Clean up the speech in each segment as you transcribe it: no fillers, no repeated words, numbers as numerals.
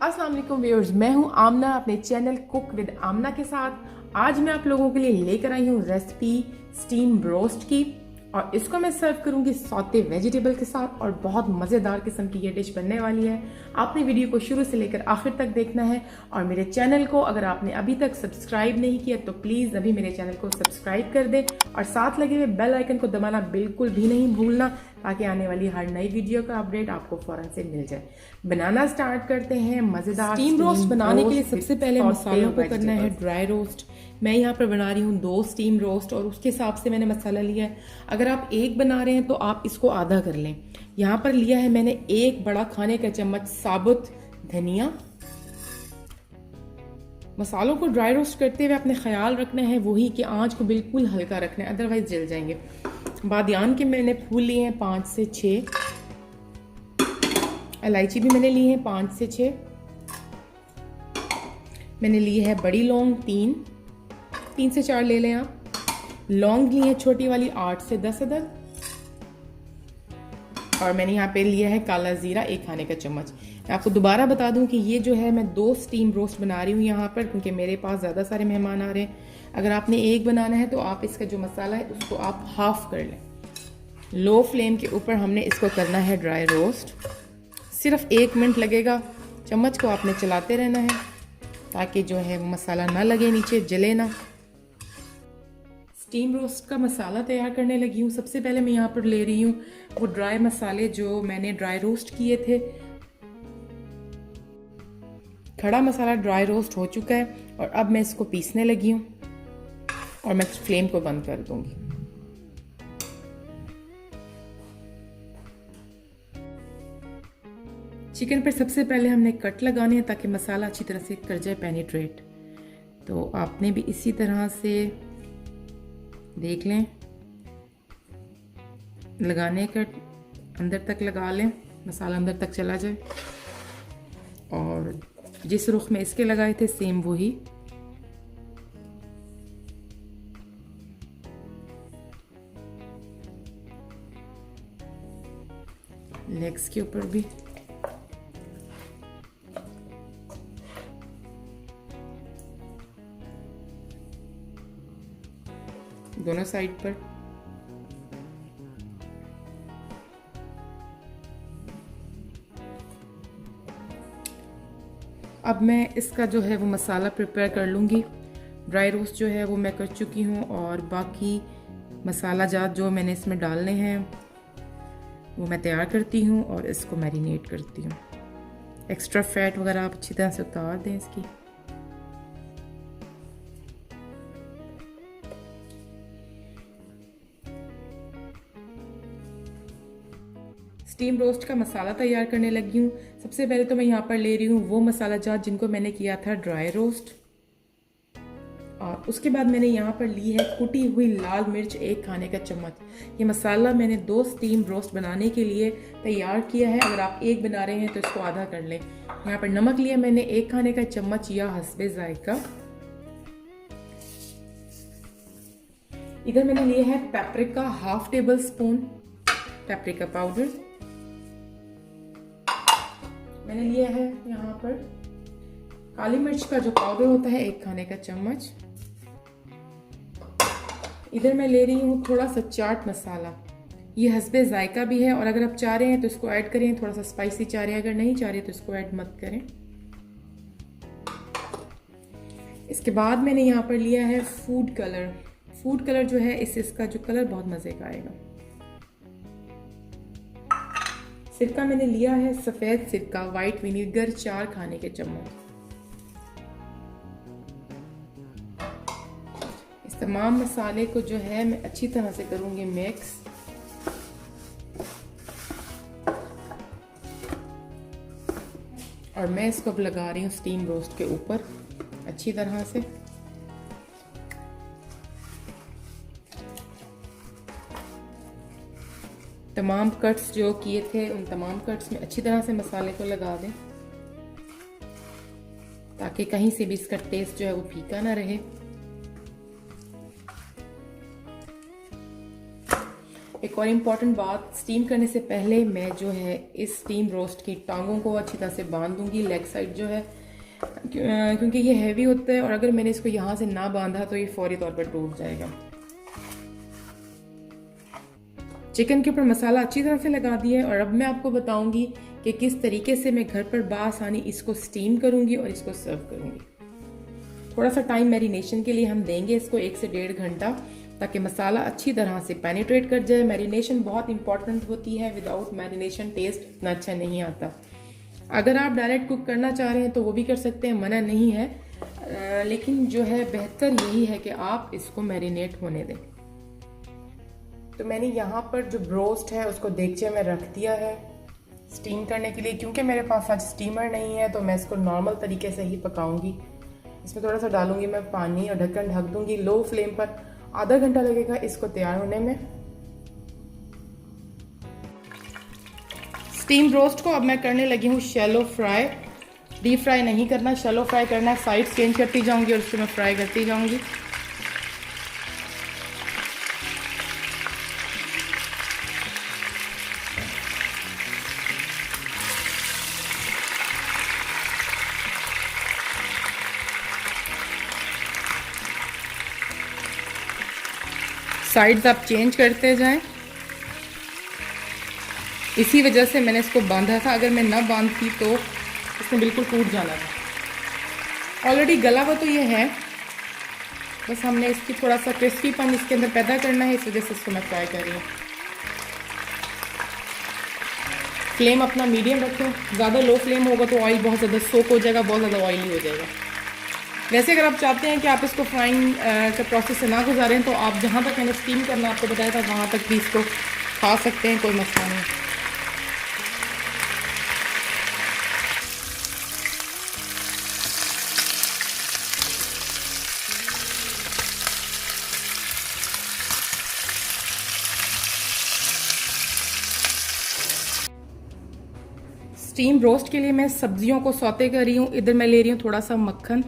अस्सलाम वालेकुम व्यूअर्स, मैं हूं आमना अपने चैनल कुक विद आमना के साथ। आज मैं आप लोगों के लिए लेकर आई हूं रेसिपी स्टीम रोस्ट की और इसको मैं सर्व करूंगी सौते वेजिटेबल के साथ और बहुत मज़ेदार किस्म की ये डिश बनने वाली है। आपने वीडियो को शुरू से लेकर आखिर तक देखना है और मेरे चैनल को अगर आपने अभी तक सब्सक्राइब नहीं किया तो प्लीज़ अभी मेरे चैनल को सब्सक्राइब कर दें और साथ लगे हुए बेल आइकन को दबाना बिल्कुल भी नहीं भूलना ताकि आने वाली हर नई वीडियो का अपडेट आपको फौरन से मिल जाए। बनाना स्टार्ट करते हैं। मज़ेदार स्टीम रोस्ट बनाने के लिए सबसे पहले मसालों को करना है ड्राई रोस्ट। मैं यहाँ पर बना रही हूँ 2 स्टीम रोस्ट और उसके हिसाब से मैंने मसाला लिया है। अगर आप एक बना रहे हैं तो आप इसको आधा कर लें। यहाँ पर लिया है मैंने 1 बड़ा खाने का चम्मच साबुत धनिया। मसालों को ड्राई रोस्ट करते हुए अपने ख्याल रखना है वही कि आंच को बिल्कुल हल्का रखना है, अदरवाइज जल जाएंगे। बादियान के मैंने फूल लिए हैं 5 से 6। इलायची भी मैंने ली है 5 से 6। मैंने ली है बड़ी लौंग 3 से 4 ले लें आप। लौंग ली है छोटी वाली 8 से 10 अदद। और मैंने यहाँ पे लिया है काला जीरा 1 खाने का चम्मच। मैं आपको दोबारा बता दूं कि ये जो है मैं 2 स्टीम रोस्ट बना रही हूँ यहाँ पर, क्योंकि मेरे पास ज़्यादा सारे मेहमान आ रहे हैं। अगर आपने एक बनाना है तो आप इसका जो मसाला है उसको आप हाफ कर लें। लो फ्लेम के ऊपर हमने इसको करना है ड्राई रोस्ट। सिर्फ 1 मिनट लगेगा। चम्मच को आपने चलाते रहना है ताकि जो है वो मसाला ना लगे नीचे, जले ना। स्टीम रोस्ट का मसाला तैयार करने लगी हूँ। सबसे पहले मैं यहाँ पर ले रही हूँ वो ड्राई मसाले जो मैंने ड्राई रोस्ट किए थे। खड़ा मसाला ड्राई रोस्ट हो चुका है और अब मैं इसको पीसने लगी हूँ और मैं फ्लेम को बंद कर दूंगी। चिकन पर सबसे पहले हमने कट लगाने हैं ताकि मसाला अच्छी तरह से कर जाए पेनिट्रेट। तो आपने भी इसी तरह से देख लें, लगाने कट अंदर तक लगा लें, मसाला अंदर तक चला जाए। और जिस रुख में इसके लगाए थे सेम वही। लेग्स के ऊपर भी। दोनों साइड पर। अब मैं इसका जो है वो मसाला प्रिपेयर कर लूँगी। ड्राई रोस्ट जो है वो मैं कर चुकी हूँ और बाकी मसाला जात जो मैंने इसमें डालने हैं वो मैं तैयार करती हूँ और इसको मैरिनेट करती हूँ। एक्स्ट्रा फैट वगैरह आप अच्छी तरह से उतार दें इसकी। स्टीम रोस्ट का मसाला तैयार करने लगी हूँ। सबसे पहले तो मैं यहाँ पर ले रही हूँ वो मसाला जात जिनको मैंने किया था ड्राई रोस्ट। और उसके बाद मैंने यहाँ पर ली है कुटी हुई लाल मिर्च 1 खाने का चम्मच। ये मसाला मैंने 2 स्टीम रोस्ट बनाने के लिए तैयार किया है। अगर आप 1 बना रहे हैं तो इसको आधा कर लें। यहाँ पर नमक लिया मैंने 1 खाने का चम्मच या हस्बे जायका। इधर मैंने लिया है paprika 1/2 table spoon paprika powder. मैंने लिया है यहाँ पर काली मिर्च का जो पाउडर होता है 1 खाने का चम्मच। इधर मैं ले रही हूँ थोड़ा सा चाट मसाला। ये हस्बे जायका भी है और अगर आप चाह रहे हैं तो इसको ऐड करें। थोड़ा सा स्पाइसी चाह रहे हैं, अगर नहीं चाह रहे तो इसको ऐड मत करें। इसके बाद मैंने यहाँ पर लिया है फूड कलर। फूड कलर जो है इसका जो कलर बहुत मज़े का आएगा। सिरका मैंने लिया है सफ़ेद सिरका वाइट विनीगर 4 खाने के चम्मच। इस तमाम मसाले को जो है मैं अच्छी तरह से करूंगी मिक्स। और मैं इसको अब लगा रही हूँ स्टीम रोस्ट के ऊपर अच्छी तरह से। तमाम कट्स जो किए थे उन तमाम कट्स में अच्छी तरह से मसाले को लगा दें ताकि कहीं से भी इसका टेस्ट जो है वो फीका ना रहे। एक और इम्पॉर्टेंट बात, स्टीम करने से पहले मैं जो है इस स्टीम रोस्ट की टांगों को अच्छी तरह से बांध दूंगी, लेग साइड जो है, क्योंकि ये हैवी होता है और अगर मैंने इसको यहाँ से ना बांधा तो ये फौरी तौर पर टूट जाएगा। चिकन के ऊपर मसाला अच्छी तरह से लगा दिया है और अब मैं आपको बताऊंगी कि किस तरीके से मैं घर पर बासानी इसको स्टीम करूंगी और इसको सर्व करूंगी। थोड़ा सा टाइम मैरिनेशन के लिए हम देंगे इसको 1 से 1.5 घंटा, ताकि मसाला अच्छी तरह से पेनिट्रेट कर जाए। मैरिनेशन बहुत इंपॉर्टेंट होती है, विदाउट मैरिनेशन टेस्ट इतना अच्छा नहीं आता। अगर आप डायरेक्ट कुक करना चाह रहे हैं तो वो भी कर सकते हैं, मना नहीं है, लेकिन जो है बेहतर यही है कि आप इसको मैरिनेट होने दें। तो मैंने यहाँ पर जो ब्रोस्ट है उसको देगचे में रख दिया है स्टीम करने के लिए। क्योंकि मेरे पास आज स्टीमर नहीं है तो मैं इसको नॉर्मल तरीके से ही पकाऊंगी। इसमें थोड़ा सा डालूंगी मैं पानी और ढक्कन ढक दूंगी। लो फ्लेम पर आधा घंटा लगेगा इसको तैयार होने में। स्टीम रोस्ट को अब मैं करने लगी हूँ शैलो फ्राई। डीप फ्राई नहीं करना, शैलो फ्राई करना है। साइड चेंज करती जाऊंगी और उसको मैं फ्राई करती जाऊंगी। साइड्स आप चेंज करते जाएं। इसी वजह से मैंने इसको बांधा था, अगर मैं ना बांधती तो इसमें बिल्कुल टूट जाना था। ऑलरेडी गला हुआ तो ये है, बस हमने इसकी थोड़ा सा क्रिस्पीपन इसके अंदर पैदा करना है, इस वजह से इसको मैं फ्राई कर रही हूँ। फ्लेम अपना मीडियम रखें, ज़्यादा लो फ्लेम होगा तो ऑयल बहुत ज़्यादा सोक हो जाएगा, बहुत ज़्यादा ऑयली हो जाएगा। वैसे अगर आप चाहते हैं कि आप इसको फ्राइंग का प्रोसेस से ना गुजारें तो आप जहाँ तक मैंने स्टीम करना आपको बताया था वहाँ तक भी इसको खा सकते हैं, कोई मसला नहीं। स्टीम रोस्ट के लिए मैं सब्जियों को सौते कर रही हूँ। इधर मैं ले रही हूँ थोड़ा सा मक्खन,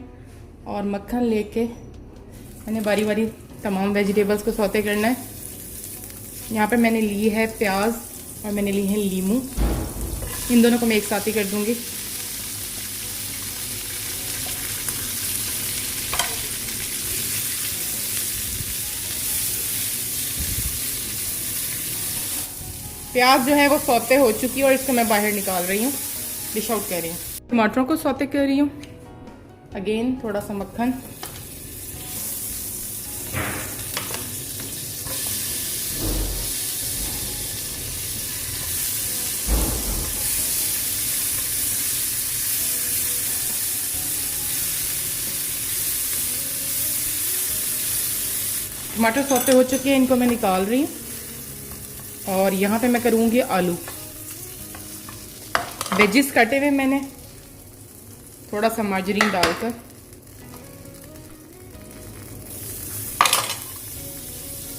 और मक्खन लेके मैंने बारी बारी तमाम वेजिटेबल्स को सौते करना है। यहाँ पे मैंने ली है प्याज और मैंने ली है लीमू, इन दोनों को मैं एक साथ ही कर दूंगी। प्याज जो है वो सौते हो चुकी है और इसको मैं बाहर निकाल रही हूँ, डिश आउट कर रही हूँ। टमाटरों को सौते कर रही हूँ, अगेन थोड़ा सा मक्खन, टमाटर सौते हो चुके हैं, इनको मैं निकाल रही हूँ। और यहाँ पे मैं करूँगी आलू। वेजिस काटे हुए मैंने थोड़ा सा मार्जरीन डालकर,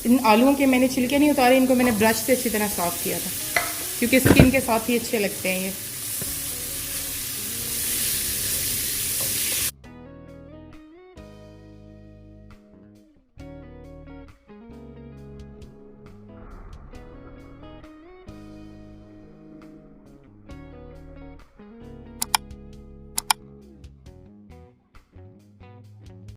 इन आलूओं के मैंने छिलके नहीं उतारे, इनको मैंने ब्रश से अच्छी तरह साफ किया था क्योंकि स्किन के साथ ही अच्छे लगते हैं ये।